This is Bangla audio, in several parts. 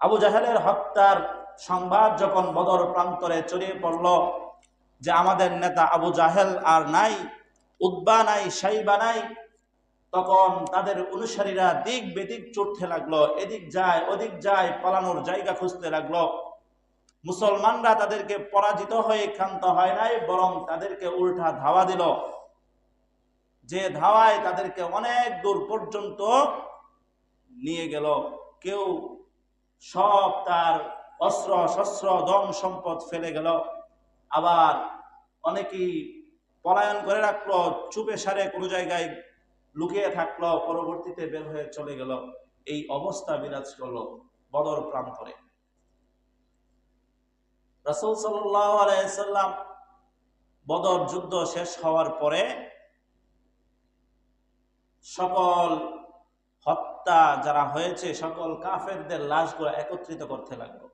আবু জাহেলের হত্যার সংবাদ যখন বদর প্রান্তরে ছড়িয়ে পড়ল যে আমাদের নেতা আবু জাহেল আর নাই, উতবা নাই, শাইবা নাই, তখন তাদের অনুসারীরা দিক বেদিক ছুটতে লাগলো, এদিক যায় ওদিক যায়, পালানোর জায়গা খুঁজতে লাগলো। মুসলমানরা তাদেরকে পরাজিত হয়ে ক্ষান্ত হয় নাই, বরং তাদেরকে উল্টা ধাওয়া দিল, যে ধাওয়ায় তাদেরকে অনেক দূর পর্যন্ত নিয়ে গেল। কেউ সব তার অস্ত্র শস্ত্র ধন সম্পদ ফেলে গেল, আবার অনেকেই পলায়ন করে রাখলো, চুপে সারে কোনো জায়গায় লুকিয়ে থাকলো, পরবর্তীতে বের হয়ে চলে গেল। এই অবস্থা বিরাজ করলো বদর প্রান্তরে। রাসূল সাল্লাল্লাহু আলাইহি সাল্লাম বদর যুদ্ধ শেষ হওয়ার পরে সকল হত্যা যারা হয়েছে সকল কাফেরদের লাশগুলো একত্রিত করতে লাগলো।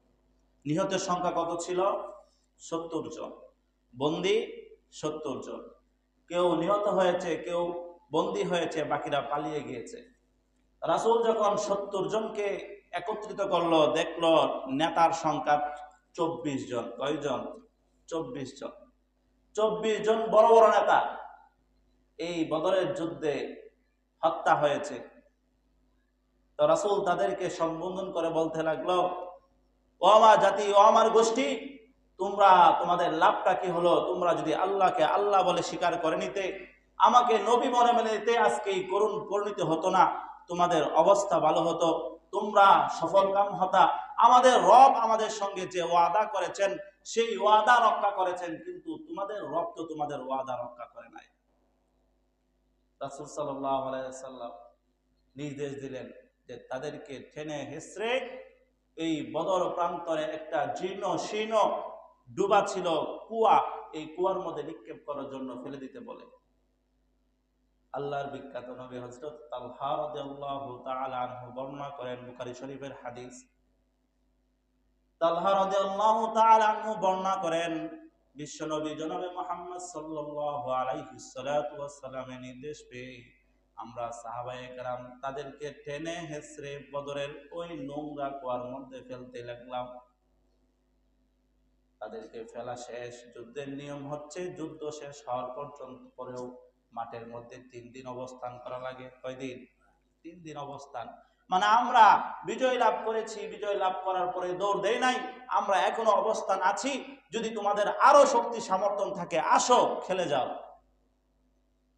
নিহতের সংখ্যা কত ছিল? 70 জন। বন্দী 70 জন। কেউ নিহত হয়েছে, কেউ বন্দী হয়েছে, বাকিরা পালিয়ে গিয়েছে। রাসূল যখন 70 জনকে একত্রিত করলো, দেখলো নেতার সংখ্যা 24 জন। কয়জন? 24 জন। 24 জন বড় বড় নেতা এই বদরের যুদ্ধে হত্যা হয়েছে। তো রাসূল তাদেরকে সম্বোধন করে বলতে লাগলো, ও আমার জাতি, ও আমার গোষ্ঠী, তোমরা তোমাদের লাভটা কি হলো? তোমরা যদি আল্লাহকে আল্লাহ বলে স্বীকার করে নিতে, আমাকে নবী মনে মেনে নিতে, আজকে এই করুণ পরিণতি হতো না, তোমাদের অবস্থা ভালো হতো, তোমরা সফলকাম হতা। আমাদের রব আমাদের সঙ্গে যে ওয়াদা করেছেন সেই ওয়াদা রক্ষা করেছেন, কিন্তু তোমাদের রব তো তোমাদের ওয়াদা রক্ষা করে নাই। রাসূল সাল্লাল্লাহু আলাইহি ওয়াসাল্লাম নির্দেশ দিলেন যে তাদেরকে টেনে হেসড়ে এই বদর প্রান্তরে একটা জীর্ণ শীর্ণ ডুবা ছিল কুয়া, এই কুয়ার মধ্যে নিক্ষেপ করার জন্য ফেলে দিতে বলে। আল্লাহর বিখ্যাত নবী হযরত তালহা রাদিয়াল্লাহু তাআলা আনহু বর্ণনা করেন, বুখারী শরীফের হাদিস। তালহা রাদিয়াল্লাহু তাআলা আনহু বর্ণনা করেন, বিশ্বনবী জনাবে মুহাম্মদ সাল্লাল্লাহু আলাইহি ওয়াসাল্লামের নির্দেশ পেয়ে আমরা সাহাবায়ে কেরাম তাদেরকে টেনে হেসড়ে বদরের ওই নোংরা কুয়ার মধ্যে ফেলতে লাগলাম। তাদেরকে ফেলা শেষ। যুদ্ধের নিয়ম হচ্ছে যুদ্ধ শেষ হওয়ার পর্যন্ত পরেও মাঠের মধ্যে 3 দিন অবস্থান করা লাগে। কয়দিন? 3 দিন অবস্থান। মানে আমরা বিজয় লাভ করেছি, বিজয় লাভ করার পরে দৌড় দেই নাই, আমরা এখনো অবস্থান আছি, যদি তোমাদের আরো শক্তি সামর্থ্য থাকে আসো খেলে যাও।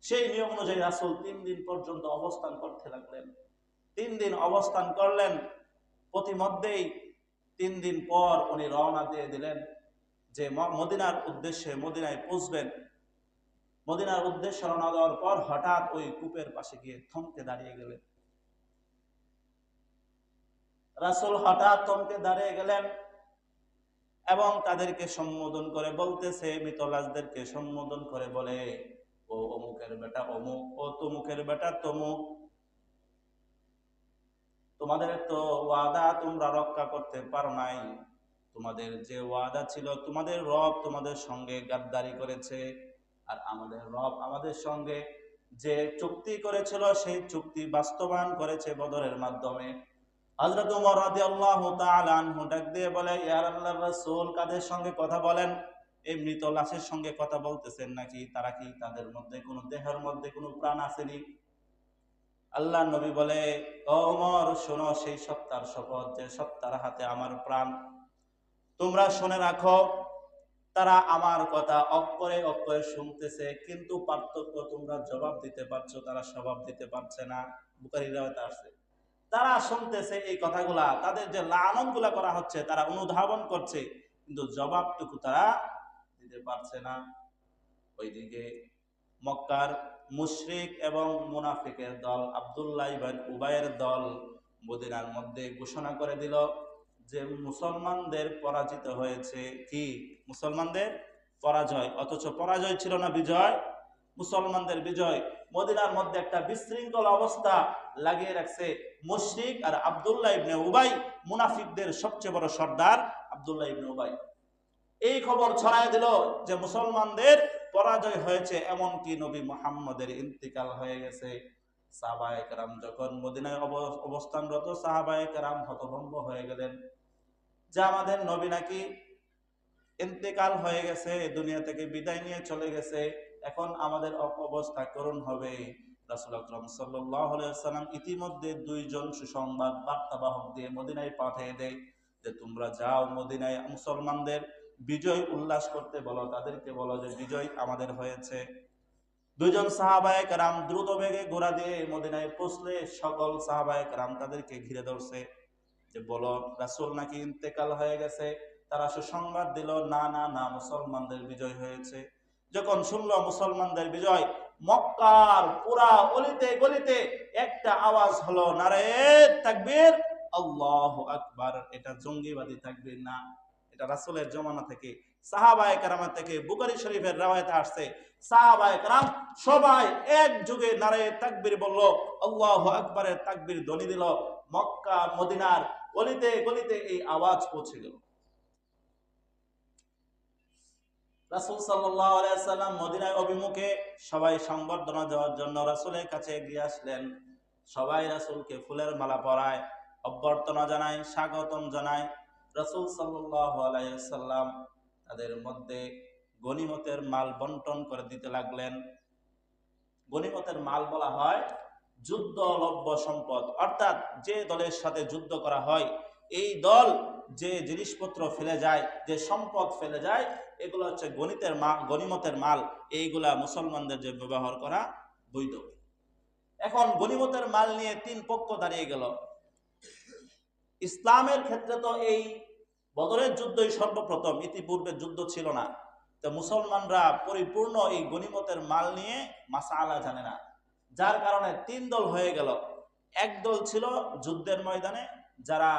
সেই নিয়ম অনুযায়ী রাসূল 3 দিন পর্যন্ত অবস্থান করতে লাগলেন। 3 দিন অবস্থান করলেন, প্রতিমধ্যেই 3 দিন পর উনি রওনা দিয়ে দিলেন যে মদিনার উদ্দেশ্যে, মদিনায় পৌঁছবেন। মদিনার উদ্দেশ্যে রওনা দেওয়ার পর হঠাৎ ওই কূপের পাশে গিয়ে থমকে দাঁড়িয়ে গেলেন। রাসূল হঠাৎ থমকে দাঁড়িয়ে গেলেন এবং তাদেরকে সম্বোধন করে বলতেছে, মৃত লাশদেরকে সম্বোধন করে বলে, ও অমুকের বেটা অমুক, ও তমুকের বেটা তমুক, তোমাদের তো ওয়াদা তোমরা রক্ষা করতে পারো নাই। তোমাদের যে ওয়াদা ছিল, তোমাদের রব তোমাদের সঙ্গে গাদ্দারি করেছে, আর আমাদের রব আমাদের সঙ্গে যে চুক্তি করেছিল সেই চুক্তি বাস্তবায়ন করেছে বদরের মাধ্যমে। হযরত ওমর রাদিয়াল্লাহু তাআলা আনহু ডাক দিয়ে বলে, ইয়া আল্লাহর রাসূল, কাদের সঙ্গে কথা বলেন? এই মৃত লাশের সঙ্গে কথা বলতেছেন নাকি? তারা কি, তাদের মধ্যে কোনো দেহের মধ্যে কোনো প্রাণ আসেনি? আল্লাহ নবী বলে, ও ওমর শোনো, সেই সত্তার শপথ যে সত্তার হাতে আমার প্রাণ, তোমরা শুনে রাখো, তারা আমার কথা অক্ষরে অক্ষরে শুনতেছে, কিন্তু পার্থক্য তোমরা জবাব দিতে পারছো, তারা জবাব দিতে পারছে না। বুখারী riwayat আছে, তারা শুনতেছে এই কথাগুলা, তাদের যে লানত গুলা করা হচ্ছে তারা অনুধাবন করছে, কিন্তু জবাবটুকু তারা দিতে পারছে না। ওইদিকে মক্কার মুশরিক এবং মুনাফিকের দল, আব্দুল্লাহ ইবনে উবাইয়ের দল মদিনার মধ্যে ঘোষণা করে দিল যে মুসলমানদের পরাজিত হয়েছে। কি? মুসলমানদের পরাজয়। অথচ পরাজয় ছিল না, বিজয়, মুসলমানদের বিজয়। মদিনার মধ্যে একটা বিশৃঙ্খল অবস্থা লাগিয়ে রাখছে মুশরিক আর আব্দুল্লাহ ইবনে উবাই, মুনাফিকদের সবচেয়ে বড় সর্দার আব্দুল্লাহ ইবনে উবাই। এই খবর ছড়ায় দিল যে মুসলমানদের পরাজয় হয়েছে, এমনকি নবী মুহাম্মদের ইন্তিকাল হয়ে গেছে। সাহাবায়ে কেরাম যখন মদিনায় অবস্থানরত, সাহাবায়ে কেরাম হতভম্ব হয়ে গেলেন। যে আমাদের নবী নাকি ইন্তেকাল হয়ে গেছে, দুনিয়া থেকে বিদায় নিয়ে চলে গেছে, এখন আমাদের অবস্থা করুণ হবে। রাসূল আকরাম সাল্লাল্লাহু আলাইহি ওয়াসাল্লাম ইতিমধ্যে দুইজন সুসংবাদ বার্তাবাহক দিয়ে মদিনায় পাঠিয়ে দেয় যে তোমরা যাও মদিনায় মুসলমানদের বিজয় উল্লাস করতে বলো, তাদেরকে বলো যে বিজয় আমাদের হয়েছে। দুইজন সাহাবায়ে কেরাম দ্রুত বেগে ঘোড়া দিয়ে মদিনায় পৌঁছলে সকল সাহাবায়ে কেরাম তাদেরকে ঘিরে ধরছে যে বলো রাসূল নাকি ইন্তেকাল হয়ে গেছে। তারা সুসংবাদ দিল না না না, মুসলমানদের বিজয় হয়েছে। যখন শুনলো মুসলমানদের বিজয়, মক্কার পুরা অলিতে গলিতে একটা আওয়াজ হলো, নারে তাকবীর, আল্লাহু আকবার। এটা জঙ্গিবাদী তাকবীর না, এটা রাসূলের জমানা থেকে সাহাবায়ে কেরাম থেকে বুখারী শরীফের রওয়ায়াতে আসছে। সাহাবায়ে কেরাম সবাই এক যুগে নারে তাকবীর বলল, আল্লাহু আকবারের তাকবীর ধ্বনি দিল। মক্কা মদিনার অলিতে গলিতে এই আওয়াজ পৌঁছে গেল। রাসূল সাল্লাল্লাহু আলাইহি ওয়াসাল্লাম মদিনায় অভিমুখে সবাই সংবর্ধনা দেওয়ার জন্য রাসূলের কাছে এগিয়ে আসলেন। সবাই রাসূলকে ফুলের মালা পরায়, অভ্যর্থনা জানায়, স্বাগতম জানায়। রাসূল সাল্লাল্লাহু আলাইহি ওয়াসাল্লাম তাদের মধ্যে গনিমতের মাল বন্টন করে দিতে লাগলেন। গনিমতের মাল বলা হয় যুদ্ধলব্য সম্পদ, অর্থাৎ যে দলের সাথে যুদ্ধ করা হয় এই দল যে জিনিসপত্র ফেলে যায়, যে সম্পদ ফেলে যায়, এগুলো হচ্ছে গনিমতের মাল। এইগুলা মুসলমানদের যে ব্যবহার করা বৈধ। এখন গনিমতের মাল নিয়ে তিন পক্ষ দাঁড়িয়ে গেল। ইসলামের ক্ষেত্রে তো এই বদরের যুদ্ধই সর্বপ্রথম, ইতিপূর্বে যুদ্ধ ছিল না। তো মুসলমানরা পরিপূর্ণ এই গনিমতের মাল নিয়ে মাসআলা জানে না, যার কারণে তিন দল হয়ে গেল। এক দল ছিল যুদ্ধের ময়দানে, যারা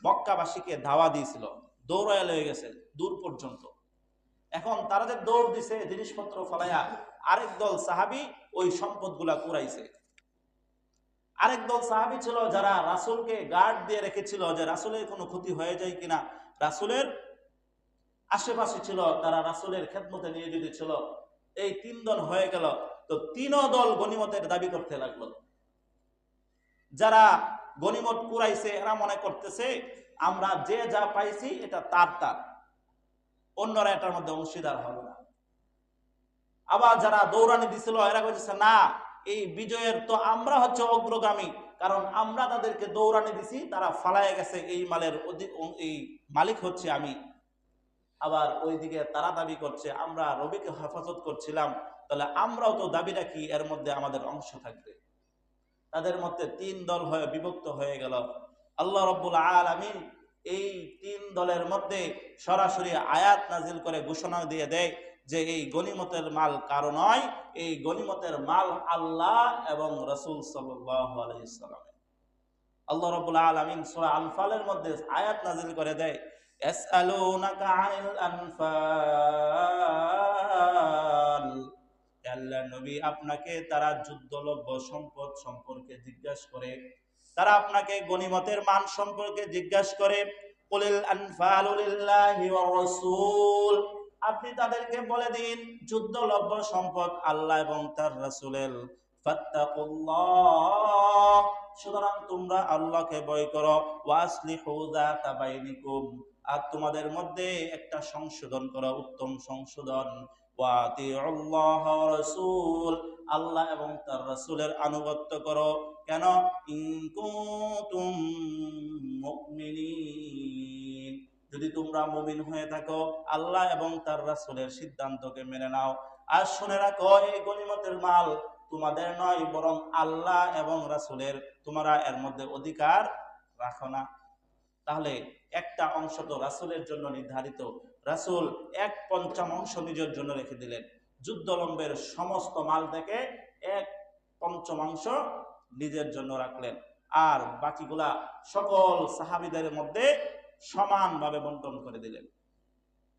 মক্কাবাসীকে ধাওয়া দিয়েছিল, দৌড়ায় লয়ে গেছে দূর পর্যন্ত। এখন তারা যে দৌড় দিছে জিনিসপত্র ফলাইয়া, আরেক দল সাহাবী ওই সম্পদগুলা কুড়াইছে। আরেক দল সাহাবী ছিল যারা রাসূলকে গার্ড দিয়ে রেখেছিল যে রাসূলের কোনো ক্ষতি হয়ে যায় কিনা, রাসূলের আশেপাশে ছিল, তারা রাসূলের খেদমতে নিয়োজিত ছিল। এই তিন দল হয়ে গেল। তো তিন দল গনিমতের দাবি করতে লাগলো। যারা গনিমত কুড়াইছে এরা মনে করতেছে আমরা যে যা পাইছি এটা তার, অন্যরা এটার মধ্যে অংশীদার হবে না। আবার যারা দৌড়ানি দিছিল এরা বলছে না, এই বিজয়ের তো আমরা হচ্ছে অগ্রগামী, কারণ আমরা তাদেরকে দৌড়ানি দিছি, তারা ফালায় গেছে, এই মালের এই মালিক হচ্ছে আমি। আবার ওইদিকে তারা দাবি করছে আমরা রবিকে হেফাজত করছিলাম, তাহলে আমরাও তো দাবি রাখি, এর মধ্যে আমাদের অংশ থাকবে। তাদের মধ্যে তিন দল হয়ে বিভক্ত হয়ে গেল। আল্লাহ রাব্বুল আলামিন এই তিন দলের মধ্যে সরাসরি আয়াত নাজিল করে ঘোষণা দিয়ে দেয় যে এই গনিমতের মাল কারো নয়, এই গনিমতের মাল আল্লাহ এবং রাসূল সাল্লাল্লাহু আলাইহি ওয়াসাল্লাম। আল্লাহ রাব্বুল আলামিন সূরা আনফালের মধ্যে আয়াত নাজিল করে দেয়, ইয়াসআলুনাকা আনিল আনফাল, আল্লাহ নবী আপনাকে তারা যুদ্ধলব্য সম্পদ সম্পর্কে জিজ্ঞাসা করে, তারা আপনাকে গনিমতের মান সম্পর্কে জিজ্ঞাসা করে। কুলিল আনফালু লিল্লাহি ওয়ার রাসূল, আপনি তাদেরকে বলে দিন যুদ্ধলব্য সম্পদ আল্লাহ এবং তার রাসূলের। ফাত্তাকুল্লাহ, সুতরাং তোমরা আল্লাহকে ভয় করো। ওয়াসলিহু যাতা বাইনিকুম, আর তোমাদের মধ্যে একটা সংশোধন করো, উত্তম সংশোধন। ওয়াতিউল্লাহ ওয়া রাসূল, আল্লাহ এবং তার রাসূলের আনুগত্য করো। কেন? ইন কুনতুম মুমিনিন, যদি তোমরা মুমিন হয়ে থাকো আল্লাহ এবং তার রাসূলের সিদ্ধান্তকে মেনে নাও। আর শুনে রাখো এই গনিমতের মাল তোমাদের নয়, বরং আল্লাহ এবং রাসূলের, তোমরা এর মধ্যে অধিকার রাখো না। তাহলে একটা অংশ তো রাসূলের জন্য নির্ধারিত, রাসূল 1/5 নিজের জন্য রেখে দিলেন। যুদ্ধলম্বের সমস্ত মাল থেকে 1/5 নিজের জন্য রাখলেন, আর বাকিগুলা সকল সাহাবীদের মধ্যে সমানভাবে বন্টন করে দিলেন।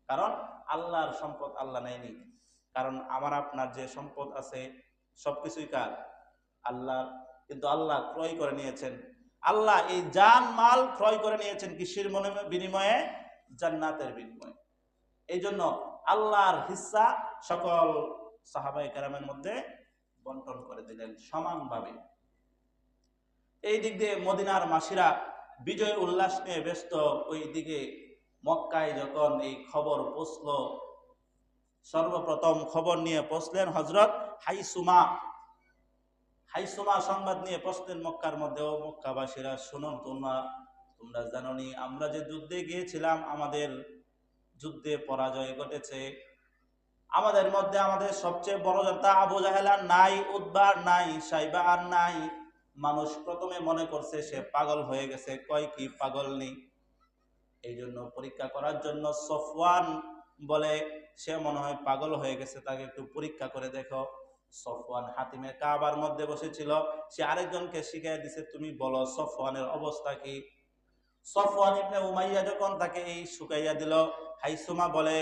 কারণ আল্লাহর সম্পদ আল্লাহ নেয়নি, কারণ আমার আপনার যে সম্পদ আছে সবকিছুই কার? আল্লাহর। কিন্তু আল্লাহ ক্রয় করে নিয়েছেন, আল্লাহ এই জান মাল ক্রয় করে নিয়েছেন কিসের বিনিময়ে? জান্নাতের বিনিময়ে। এই জন্য আল্লাহর হিস্সা সকল সাহাবায়ে কেরামের মধ্যে বন্টন করে দিলেন সমানভাবে। এই দিক দিয়ে মদিনার মাসিরা বিজয় উল্লাস নিয়ে ব্যস্ত। ওইদিকে মক্কায় যখন এই খবর পৌঁছলো, সর্বপ্রথম খবর নিয়ে পৌঁছলেন হযরত হাইসুমা। হাইসুমা সংবাদ নিয়ে পৌঁছলেন মক্কার মধ্যেও। মক্কাবাসীরা, শুনো, তোমরা জানোনি আমরা যে যুদ্ধে গিয়েছিলাম, আমাদের যুদ্ধে পরাজয় ঘটেছে। আমাদের মধ্যে আমাদের সবচেয়ে বড় যোদ্ধা আবু জাহেল আর নাই, উতবা আর নাই, সাইবা আর নাই। মানুষ প্রথমে মনে করছে সে পাগল হয়ে গেছে, কয় কি পাগল নেই। এই জন্য পরীক্ষা করার জন্য সফওয়ান বলে সে মনে হয় পাগল হয়ে গেছে, তাকে একটু পরীক্ষা করে দেখো। সফওয়ান হাতিমের কাবার মধ্যে বসেছিল, সে আরেকজনকে শিখিয়ে দিছে, তুমি বলো সফওয়ানের অবস্থা কি। সফওয়ান ইবনে উমাইয়া যখন তাকে এই শুকাইয়া দিল, হাইসুমা বলে,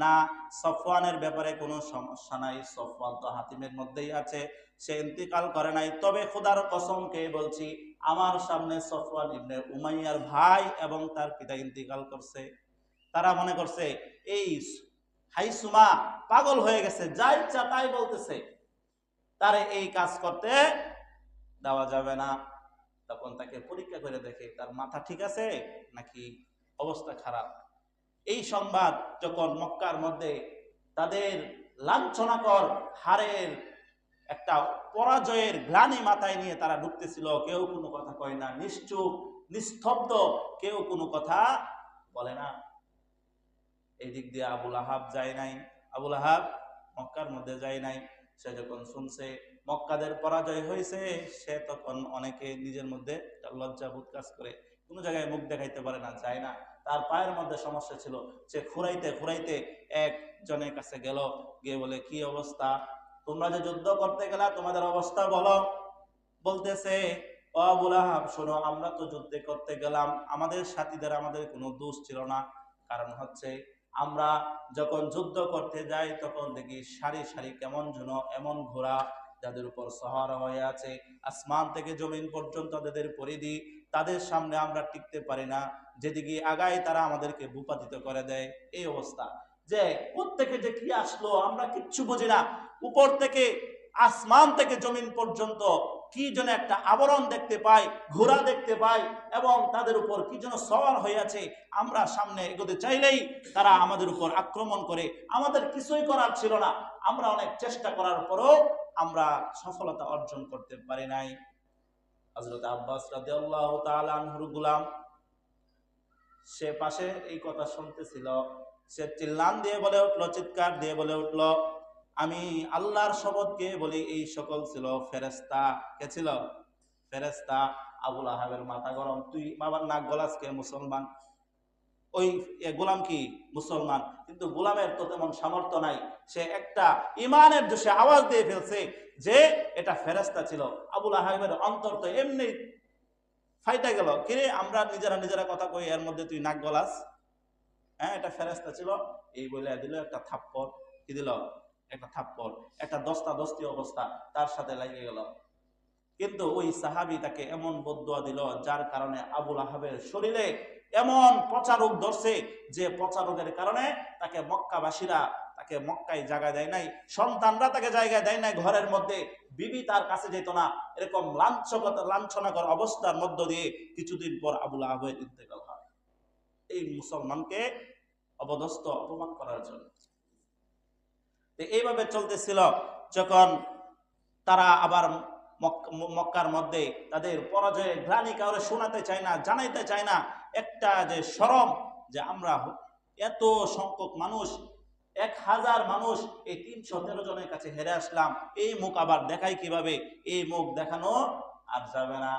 না, সফওয়ানের ব্যাপারে কোনো সমস্যা নাই, সফওয়ান তো হাতিমের মধ্যেই আছে, সে ইন্তিকাল করে নাই। তবে খোদার কসমকে বলছি, আমার সামনে সফওয়ান ইবনে উমাইয়ার ভাই এবং তার পিতা ইন্তিকাল করছে। তারা মনে করছে এই হাইসুমা পাগল হয়ে গেছে, যা ইচ্ছা তাই বলতেছে, তারে এই কাজ করতে দেওয়া যাবে না। তখন তাকে পরীক্ষা করে দেখে তার মাথা ঠিক আছে নাকি অবস্থা খারাপ। এই সংবাদ যখন মক্কার মধ্যে তাদের লাঞ্ছনাকর হারের একটা পরাজয়ের গ্লানি মাথায় নিয়ে তারা ঢুকতেছিল, কেউ কোনো কথা কয় না, নিশ্চুপ নিস্তব্ধ, কেউ কোনো কথা বলে না। এই দিক দিয়ে আবুল আহাব যায় নাই, আবুল আহাব মক্কার মধ্যে যায় নাই। সে যখন শুনছে মক্কাদের পরাজয় হয়েছে, সে তখন অনেকে নিজের মধ্যে লজ্জাবোধ কাজ করে, কোনো জায়গায় মুখ দেখাইতে পারে না, যায় না। তার পায়ের মধ্যে সমস্যা ছিল, সে খুঁড়াইতে খুঁড়াইতে একজনের কাছে গেল, গিয়ে বলে, কি অবস্থা, তোমরা যে যুদ্ধ করতে গেলা, তোমাদের অবস্থা বলো। বলতেছে, ও আবুল আহাব শোনো, আমরা তো যুদ্ধে করতে গেলাম, আমাদের সাথীদের আমাদের কোনো দোষ ছিল না। কারণ হচ্ছে আমরা যখন যুদ্ধ করতে যাই তখন দেখি সারি সারি কেমন যেন এমন ঘোড়া যাদের উপর সহারা হয়ে আছে, আসমান থেকে জমিন পর্যন্ত তাদের পরিধি, তাদের সামনে আমরা টিকতে পারি না, যেদিকে আগায় তারা আমাদেরকে ভূপাতিত করে দেয়। এই অবস্থা, যে প্রত্যেকে যে কি আসলো আমরা কিচ্ছু বুঝি না। উপর থেকে আসমান থেকে জমিন পর্যন্ত কি যেন একটা আবরণ দেখতে পাই, ঘোড়া দেখতে পাই, এবং তাদের উপর কি যেন সওয়ার হয়ে আছে। আমরা সামনে এগোতে চাইলেই তারা আমাদের উপর আক্রমণ করে, আমাদের কিছুই করার ছিল না। আমরা অনেক চেষ্টা করার পরও আমরা সফলতা অর্জন করতে পারি নাই। হযরত আব্বাস রাদিয়াল্লাহু তাআলা আনহুর গোলাম, সে পাশে এই কথা শুনতেছিল, সে চিল্লান দিয়ে বলে উঠলো, চিৎকার দিয়ে বলে উঠলো, আমি আল্লাহর শপথ দিয়ে বলি, এই সকল ছিল ফেরেশতা। কে ছিল? ফেরেশতা। আবুল আহাবের মাথা গরম, তুই বাবার নাক গলাস কে? মুসলমান। ওই গোলাম কি? মুসলমান। কিন্তু গোলামের তো তেমন সামর্থ্য নাই, সে একটা ইমানের জোশে আওয়াজ দিয়ে ফেলছে যে এটা ফেরেশতা ছিল। আবুল আহাবের অন্তর তো এমনি ফাইটা গেল, কিরে আমরা নিজেরা নিজেরা কথা কই, এর মধ্যে তুই নাক গলাস? হ্যাঁ, এটা ফেরেশতা ছিল। এই বলে দিল একটা থাপ্পড়। কি দিল? একটা থাপ্পড়। একটা দস্তা দস্তি অবস্থা তার সাথে লেগে গেল। কিন্তু ওই সাহাবী তাকে এমন বদদুয়া দিল, যার কারণে আবুল আহাবের শরীরে এমন পচা রোগ ধরছে, যে পচা রোগের কারণে তাকে মক্কাবাসীরা তাকে মক্কায় জায়গা দেয় নাই, সন্তানরা তাকে জায়গায় দেয় নাই ঘরের মধ্যে, বিবি তার কাছে যেত না। এরকম লাঞ্ছনাকর অবস্থার মধ্য দিয়ে কিছুদিন পর আবুল আহাবের ইন্তেকাল হয়, এই মুসলমানকে অপদস্থ অপমান করার জন্য। এইভাবে চলতেছিল। যখন তারা আবার মক্কার মধ্যে তাদের পরাজয়ের গ্লানি কাউরে শোনাতে চায় না, জানাইতে চায় না, একটা যে শরম, যে আমরা এত সংখ্যক মানুষ, 1000 মানুষ এই 313 জনের কাছে হেরে আসলাম, এই মুখ আবার দেখাই কিভাবে? এই মুখ দেখানো আর যাবে না।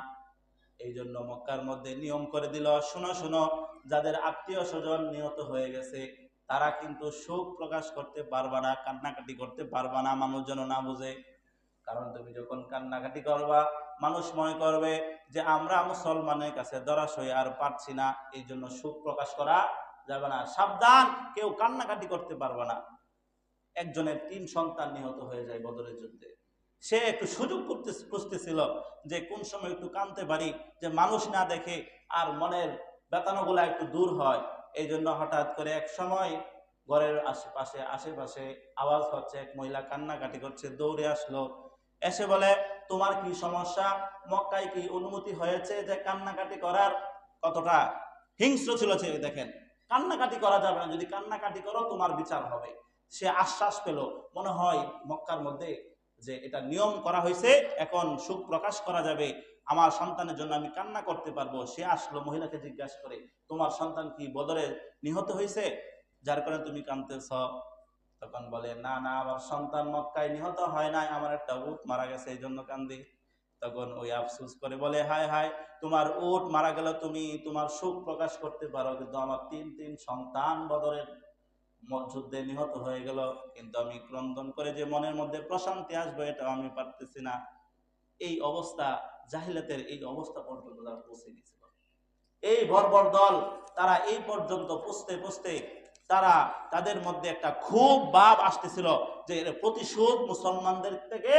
এই জন্য মক্কার মধ্যে নিয়ম করে দিল, শোনো শোনো, যাদের আত্মীয় স্বজন নিহত হয়ে গেছে তারা কিন্তু শোক প্রকাশ করতে পারবা না, কান্নাকাটি করতে পারবা না, মানুষ যেন না বুঝে। কারণ তুমি যখন কান্নাকাটি করবা, মানুষ মনে করবে যে আমরা মুসলমানের কাছে দরাস হয়ে আর পারছি না, এই জন্য শোক প্রকাশ করা যাবে না। সাবধান, কেউ কান্নাকাটি করতে পারবে না। একজনের 3 সন্তান নিহত হয়ে যায় বদরের যুদ্ধে। সে একটু সুযোগ খুঁজতেছিল যে কোন সময় একটু কাঁদতে পারি, যে মানুষ না দেখে আর মনের বেতানোগুলা একটু দূর হয়। এই জন্য হঠাৎ করে এক সময় ঘরের আশেপাশে আওয়াজ হচ্ছে, এক মহিলা কান্নাকাটি করছে, দৌড়ে আসলো, এসে বলে, তোমার কি সমস্যা? মক্কায় কি অনুমতি হয়েছে যে কান্নাকাটি করার? কতটা হিংস্র ছিল সে দেখেন। কান্নাকাটি করা যাবে না, যদি কান্নাকাটি করো তোমার বিচার হবে। সে আশ্বাস পেল, মনে হয় মক্কার মধ্যে যে এটা নিয়ম করা হয়েছে, এখন সুখ প্রকাশ করা যাবে, আমার সন্তানের জন্য আমি কান্না করতে পারবো। সে আসলো, মহিলাকে জিজ্ঞাসা করে, তোমার সন্তান কি বদরে নিহত হয়েছে যার কারণে তুমি কাঁদতেছ? তখন বলে, না না, আমার সন্তান মক্কায় নিহত হয় নাই, আমার একটা উট মারা গেছে, এই জন্য কান্দি। তখন ওই আফসোস করে বলে, হায় হায়, তোমার উট মারা গেল, তুমি তোমার সুখ প্রকাশ করতে পারো, কিন্তু আমার তিন সন্তান বদরের যুদ্ধে নিহত হয়ে গেল, কিন্তু আমি ক্রন্দন করে যে মনের মধ্যে প্রশান্তি আসবে এটা আমি পারতেছি না। এই অবস্থা, জাহিলাতের এই অবস্থা পর্যন্ত তারা পৌঁছে গেছিল। এই বর্বর দল তারা এই পর্যন্ত পৌঁছতে পৌঁছতে তারা তাদের মধ্যে একটা খুব ভাব আসতেছিল যে এর প্রতিশোধ মুসলমানদের থেকে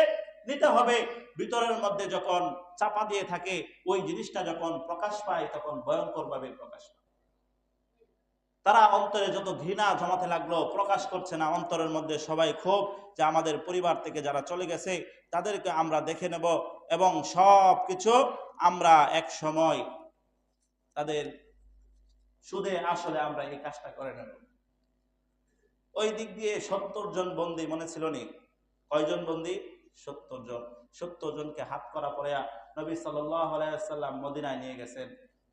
নিতে হবে। ভিতরের মধ্যে যখন চাপা দিয়ে থাকে, ওই জিনিসটা যখন প্রকাশ পায় তখন ভয়ঙ্কর ভাবে প্রকাশ পায়। তারা অন্তরে যত ঘৃণা জমাতে লাগলো, প্রকাশ করছে না, অন্তরের মধ্যে সবাই ক্ষোভ যে আমাদের পরিবার থেকে যারা চলে গেছে তাদেরকে আমরা দেখে নেব এবং সব কিছু আমরা এক সময় তাদের সুদে আসলে আমরা এই কাজটা করে নেব। ওই দিক দিয়ে 70 জন বন্দী মনে ছিল নি? কয়জন বন্দী? 70 জন। 70 জনকে হাত করা পরে নবী সাল্লাল্লাহু আলাইহি ওয়াসাল্লাম মদিনায় নিয়ে গেছেন।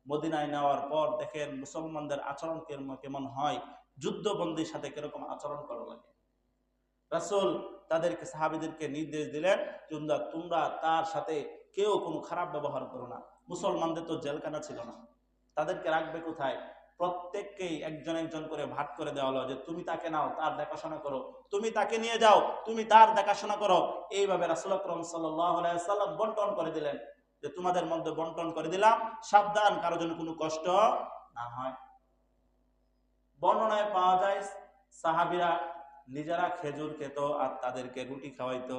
মদিনায় নেওয়ার পর দেখেন মুসলমানদের আচরণ কেমন হয়, যুদ্ধবন্দীর সাথে কিরকম আচরণ করা লাগে। রাসূল তাদেরকে, সাহাবীদেরকে নির্দেশ দিলেন, তোমরা তার সাথে কেউ কোনো খারাপ ব্যবহার করো না। মুসলমানদের তো জেলখানা ছিল না, তাদেরকে রাখবে কোথায়? প্রত্যেককেই একজন একজন করে ভাগ করে দেওয়া হলো যে তুমি তাকে নাও, তার দেখাশোনা করো, তুমি তাকে নিয়ে যাও, তুমি তার দেখাশোনা করো। এইভাবে রাসূল আকরাম সাল্লাল্লাহু আলাইহি ওয়াসাল্লাম বন্টন করে দিলেন যে তোমাদের মধ্যে বন্টন করে দিলাম, সাবধান, কারো জন্য কোনো কষ্ট না হয়। বর্ণনায় পাওয়া যায় সাহাবীরা নিজেরা খেজুর খেত আর তাদেরকে রুটি খাওয়াইতো,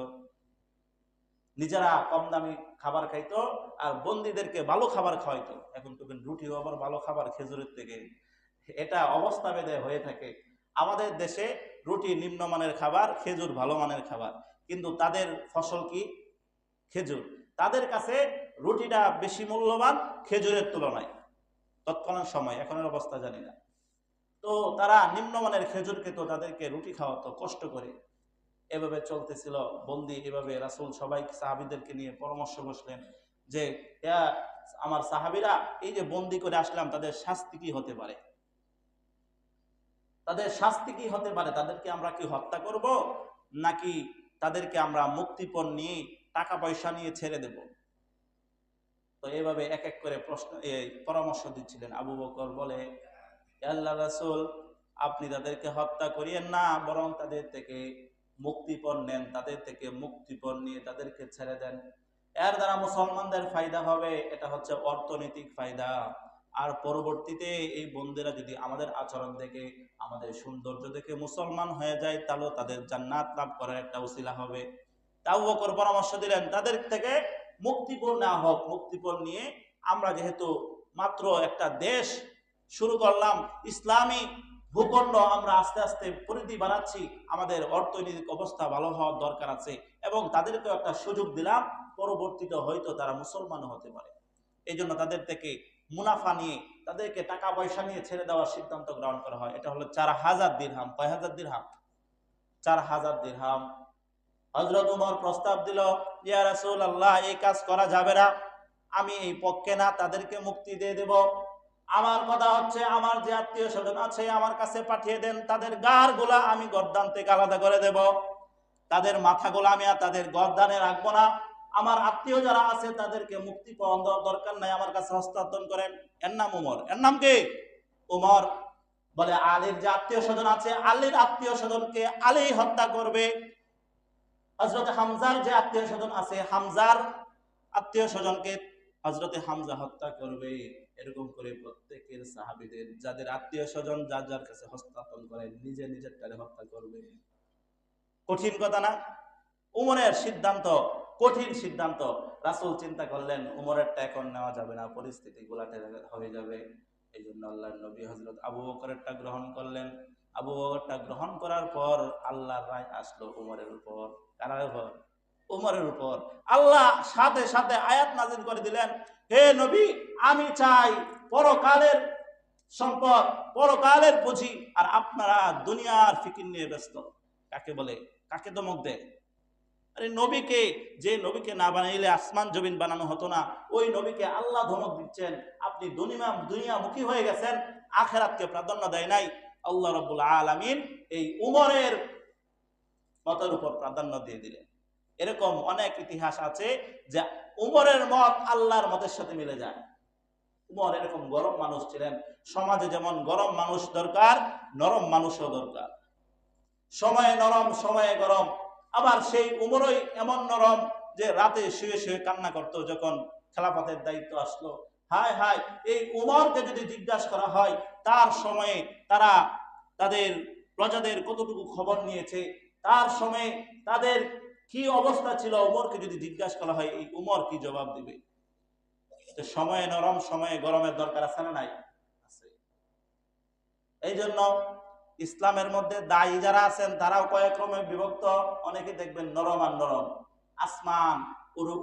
নিজেরা কম দামি খাবার খাইতো আর বন্দীদেরকে ভালো খাবার খাওয়াইতো। এখন তো রুটিও আবার ভালো খাবার খেজুরের থেকে, এটা অবস্থা ভেদে হয়ে থাকে। আমাদের দেশে রুটি নিম্নমানের খাবার, খেজুর ভালো মানের খাবার, কিন্তু তাদের ফসল কি? খেজুর। তাদের কাছে রুটিটা বেশি মূল্যবান খেজুরের তুলনায় তৎকালীন সময়, এখনের অবস্থা জানি না। তো তারা নিম্নমানের খেজুর খেত, তাদেরকে রুটি খাওয়াতো কষ্ট করে। এভাবে চলতেছিল বন্দি। এভাবে রাসূল সবাই সাহাবীদেরকে নিয়ে পরামর্শ বসলেন যে আমার সাহাবীরা, এই যে বন্দি করে আসলাম, তাদের শাস্তি কি হতে পারে? তাদের শাস্তি কি হতে পারে? তাদেরকে আমরা কি হত্যা করব, নাকি তাদেরকে আমরা মুক্তিপণ নিয়ে টাকা পয়সা নিয়ে ছেড়ে দেব? তো এইভাবে এক এক করে পরামর্শ দিচ্ছিলেন। আবু বকর বলে, আল্লাহ রাসূল, আপনি তাদেরকে হত্যা করিয়েন না, বরং তাদের থেকে মুক্তিপণ নেন, তাদের থেকে মুক্তিপণ নিয়ে তাদেরকে ছেড়ে দেন। এর দ্বারা মুসলমানদের ফায়দা হবে, এটা হচ্ছে অর্থনৈতিক ফায়দা। আর পরবর্তীতে এই বন্দিরা যদি আমাদের আচরণ দেখে, আমাদের সৌন্দর্য দেখে মুসলমান হয়ে যায়, তাহলে তাদের জান্নাত লাভ করার একটা উসিলা হবে। আবু বকর পরামর্শ দিলেন তাদের থেকে মুক্তিপণ নেওয়া হোক। মুক্তিপণ নিয়ে আমরা যেহেতু মাত্র একটা দেশ শুরু করলাম, ইসলামী ভূখণ্ড আমরা আস্তে আস্তে পরিধি বাড়াচ্ছি, আমাদের অর্থনৈতিক অবস্থা ভালো হওয়ার দরকার আছে, এবং তাদেরকে একটা সুযোগ দিলাম, পরবর্তীতে হয়তো তারা মুসলমান হতে পারে। এই জন্য তাদের থেকে মুনাফা নিয়ে, তাদেরকে টাকা পয়সা নিয়ে ছেড়ে দেওয়ার সিদ্ধান্ত গ্রহণ করা হয়। এটা হলো 4000 দিরহাম। কয় হাজার দিরহাম? 4000 দিরহাম। হযরত ওমর প্রস্তাব দিল, ইয়া রাসূলুল্লাহ, এই কাজ করা যাবে না, আমি এই পক্ষে না, তাদেরকে মুক্তি দিয়ে দেব। আমার কথা হচ্ছে, আমার যে আত্মীয় স্বজন আছে আমার কাছে পাঠিয়ে দেন, তাদের গাড় গুলা আমি গর্দান থেকে আলাদা করে দেব, তাদের মাথাগুলো আমি আর তাদের গর্দানে রাখবো না। আমার আত্মীয় যারা আছে তাদেরকে মুক্তি পাওয়ার দরকার নাই, আমার কাছে হস্তান্তর করেন। এর নাম ওমর। এর নাম কি? ওমর। বলে, আলীর যে আত্মীয় স্বজন আছে, আলীর আত্মীয় স্বজনকে আলী হত্যা করবে। হযরত হামজার যে আত্মীয় স্বজন আছে, হামজার আত্মীয় স্বজনকে হযরতে হামজা হত্যা করবে। এরকম করে প্রত্যেকের সাহাবীদের যাদের আত্মীয় স্বজন যার যার কাছে হস্তান্তর করে, নিজে নিজের টারে হত্যা করবে। কঠিন কথা না? উমরের সিদ্ধান্ত কঠিন সিদ্ধান্ত। রাসূল চিন্তা করলেন উমরেরটা এখন নেওয়া যাবে না, পরিস্থিতি গোলাটে হয়ে যাবে। এই জন্য আল্লাহর নবী হযরত আবু বকরেরটা গ্রহণ করলেন। আবু বকরটা গ্রহণ করার পর আল্লাহর রায় আসলো উমরের উপর। কার উপর? উমরের উপর। আল্লাহ সাথে সাথে আয়াত নাযিল করে দিলেন, হে নবী, আমি চাই পরকালের সম্পদ, পরকালের পুঁজি, আর আপনারা দুনিয়ার ফিকির নিয়ে ব্যস্ত। কাকে বলে, কাকে ধমক দেয়? আরে নবীকে, যে নবীকে না বানাইলে আসমান জমিন বানানো হতো না, ওই নবীকে আল্লাহ ধমক দিচ্ছেন। আপনি দুনিয়ামুখী হয়ে গেছেন, আখেরাতকে প্রাধান্য দেয় নাই। আল্লাহ রাব্বুল আলামিন এই উমরের মতের উপর প্রাধান্য দিয়ে দিলেন। এরকম অনেক ইতিহাস আছে যে উমরের মত আল্লাহর মতের সাথে মিলে যায়। উমর এরকম গরম মানুষ ছিলেন। সমাজে যেমন গরম মানুষ দরকার, নরম মানুষও দরকার। সময়ে নরম, সময়ে গরম। আবার সেই উমরই এমন নরম যে রাতে শুয়ে শুয়ে কান্না করতো যখন খেলাফতের দায়িত্ব আসলো। হায় হায়, এই উমরকে যদি জিজ্ঞাসা করা হয় তার সময়ে তারা তাদের প্রজাদের কতটুকু খবর নিয়েছে, তার সময়ে তাদের কি অবস্থা ছিল, উমরকে যদি জিজ্ঞাসা করা হয় এই উমর কি জবাব দিবে? সময়ে নরম, সময়ে গরমের দরকার আছে না নাই? আছে। এই জন্য ইসলামের মধ্যে দায়ী যারা আছেন তারাও কয়েক ক্রমে বিভক্ত। অনেকে দেখবেন নরম আর নরম, আসমান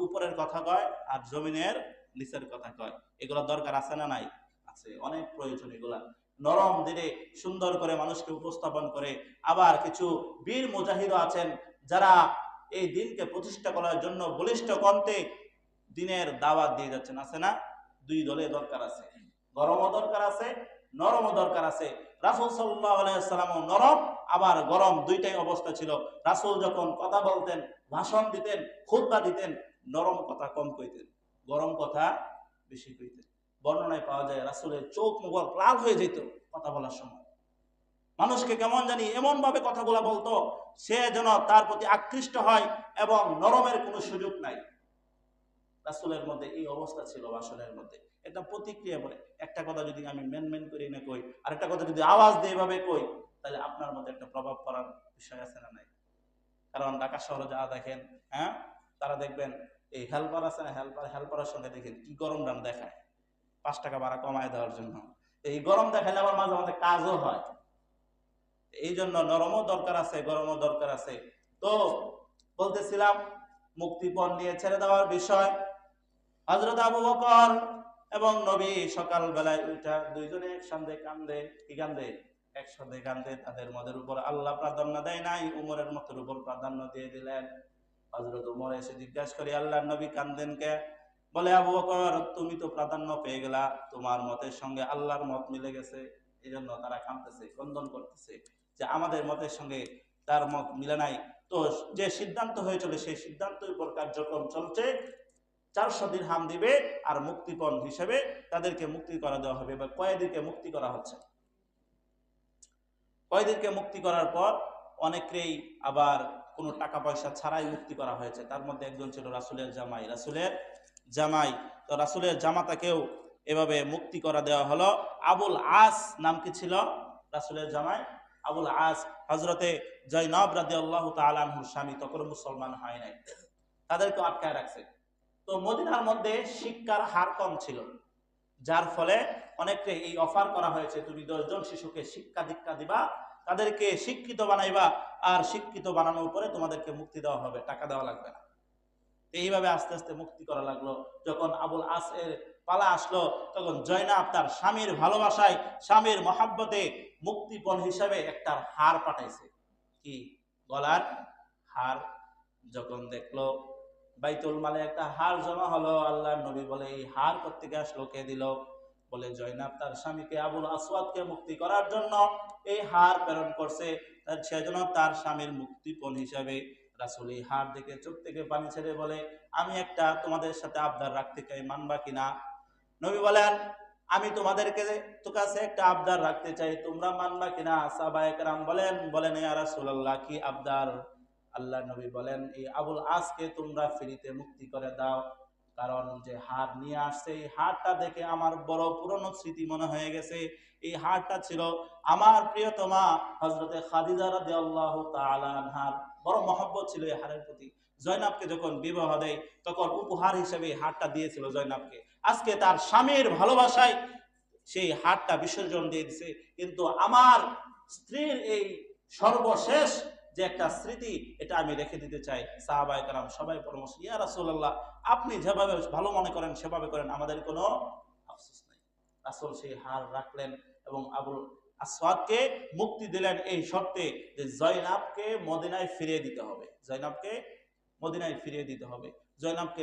উপরের কথা কয় আর জমিনের নিচের কথা কয়। এগুলো দরকার আছে না নাই? আছে, অনেক প্রয়োজন এগুলা। নরম দিলে সুন্দর করে মানুষকে উপস্থাপন করে। আবার কিছু বীর মুজাহিদ আছেন যারা এই দিনকে প্রতিষ্ঠা করার জন্য বলিষ্ঠ কণ্ঠে দিনের দাওয়াত দিয়ে যাচ্ছেন। আছে না? দুই দলে দরকার আছে, গরমও দরকার আছে, নরমও দরকার আছে। রাসূল সাল্লাল্লাহু আলাইহি ওয়াসাল্লামও নরম আবার গরম দুইটাই অবস্থা ছিল। রাসূল যখন কথা বলতেন, ভাষণ দিতেন, খুতবা দিতেন, নরম কথা কম কইতেন, গরম কথা বেশি কইতেন। বর্ণনায় পাওয়া যায় রাসূলের চোখ মুখ লাল হয়ে যেত কথা বলার সময়। মানুষকে কেমন জানি এমন ভাবে কথাগুলা বলতো সে যেন তার প্রতি আকৃষ্ট হয়, এবং নরমের কোনো সুযোগ নাই। রাসূলের মধ্যে এই অবস্থা ছিল ভাষণের মধ্যে। এটা প্রতিক্রিয়া বলে, একটা কথা যদি আমি মেন করি না কই, আর একটা কথা যদি আওয়াজ দিয়ে এভাবে কই, তাহলে আপনার মধ্যে একটা প্রভাব পড়ার বিষয় আছে না নাই? কারণ ঢাকা শহরে যারা দেখেন, হ্যাঁ, তারা দেখবেন এই হেল্পার আছে না, হেল্পারের সঙ্গে দেখেন কি গরম দাম দেখায় 5 টাকা ভাড়া কমায় দেওয়ার জন্য। এই গরম দেখালে আবার মাঝে মাঝে কাজও হয়। এই জন্য নরমও দরকার আছে, গরমও দরকার আছে। তো বলতেছিলাম মুক্তিপণ নিয়ে ছেড়ে দেওয়ার বিষয়। হযরত আবু বকর এবং নবী সকাল বেলায় উঠা দুইজনে একসঙ্গে কান্দে। কি কান্দে? একসাথে কান্দে। তাদের মতের উপর আল্লাহ প্রাধান্য দেয় নাই, উমরের মতের উপর প্রাধান্য দিয়ে দিলেন। হযরত উমর এসে জিজ্ঞাসা করে, আল্লাহর নবী কান্দেন কে? বলে, আবু বকর তুমি তো প্রাধান্য পেয়ে গেলা, তোমার মতের সঙ্গে আল্লাহর মত মিলে গেছে, এই জন্য তারা কাঁদতেছে, ক্রন্দন করতেছে যে আমাদের মতের সঙ্গে তার মত মিলে নাই। তো যে সিদ্ধান্ত হয়েছিল সেই সিদ্ধান্তের উপর কার্যক্রম চলছে। 400 দিরহাম দিবে আর মুক্তিপণ হিসেবে তাদেরকে মুক্তি করা দেওয়া হবে, বা কয়েদিকে মুক্তি করা হচ্ছে। কয়েদিকে মুক্তি করার পর অনেকেই আবার কোনো টাকা পয়সা ছাড়াই মুক্তি করা হয়েছে। তার মধ্যে একজন ছিল রাসূলের জামাই। তো রাসূলের জামাতাকেও এভাবে মুক্তি করা দেওয়া হলো। আবুল আস নাম কি ছিল রাসূলের জামাই? আবুল আস হযরতে জয়নব রাদিয়াল্লাহু তাআলা আনহুর স্বামী, তখন মুসলমান হয় নাই, তাদেরকে আটকায় রাখছে। তো মদিনার মধ্যে শিক্ষার হার কম ছিল, যার ফলে অনেককে এই অফার করা হয়েছে, তুমি 10 জন শিশুকে শিক্ষা দীক্ষা দিবা, তাদেরকে শিক্ষিত বানাইবা, আর শিক্ষিত বানানোর পরে তোমাদেরকে মুক্তি দেওয়া হবে, টাকা দেওয়া লাগবে না। এইভাবে আস্তে আস্তে মুক্তি করা লাগলো। যখন আবুল আস এর পালা আসলো, তখন জয়নাব তার স্বামীর ভালোবাসায়, স্বামীর মহাব্বতে মুক্তিপণ হিসাবে একটা হার পাঠাইছে। কি? গলার হার। যখন দেখলো বাইতুল মালে একটা হার জমা হলো, আল্লাহর নবী বলে, এই হার কোত্থেকে আসলো, কে দিল? বলে, জয়নাব তার স্বামীকে আবুল আসওয়াদকে মুক্তি করার জন্য এই হার প্রেরণ করছে, সেজন্য তার স্বামীর মুক্তিপণ হিসাবে। রাসূল এই হার দেখে চোখ থেকে পানি ছেড়ে বলে, আমি একটা তোমাদের সাথে আবদার রাখতে চাই, মানবা কিনা? নবী বলেন, আমি তোমাদেরকে তো কাছে একটা আবদার রাখতে চাই, তোমরা মানবা কিনা? সাহাবায়ে কেরাম বলেন ইয়া রাসূলুল্লাহ, কি আবদার? আল্লাহ নবী বলেন, এই আবুল আসকে তোমরা ফ্রিতে মুক্তি করে দাও, কারণ যে হার নিয়ে আসছে এই হারটা দেখে আমার বড় পুরনো স্মৃতি মনে হয়ে গেছে। এই হারটা ছিল আমার প্রিয়তমা হযরতে খাদিজা রাদিয়াল্লাহু তাআলা আনহার, বড় মহব্বত ছিল এই হারের প্রতি। জয়নাবকে যখন বিবাহ দেয় তখন উপহার হিসেবে হারটা দিয়েছিল জয়নাবকে। আজকে তার স্বামীর ভালোবাসায় সেই হারটা বিসর্জন দিয়ে দিছে। কিন্তু আমার স্ত্রীর এই সর্বশেষ যে একটা স্মৃতি, এটা আমি রেখে দিতে চাই। সাহাবায়ে কেরাম সবাই পরামর্শ, ইয়া রাসূলুল্লাহ, আপনি যেভাবে ভালো মনে করেন সেভাবে করেন, আমাদের কোনো আফসোস নাই। রাসূল সেই হার রাখলেন এবং আবুল আসওয়াদকে মুক্তি দিলেন এই শর্তে যে জয়নাবকে মদিনায় ফিরিয়ে দিতে হবে, জয়নাবকে মদিনায় ফিরিয়ে দিতে হবে। জয়নাবকে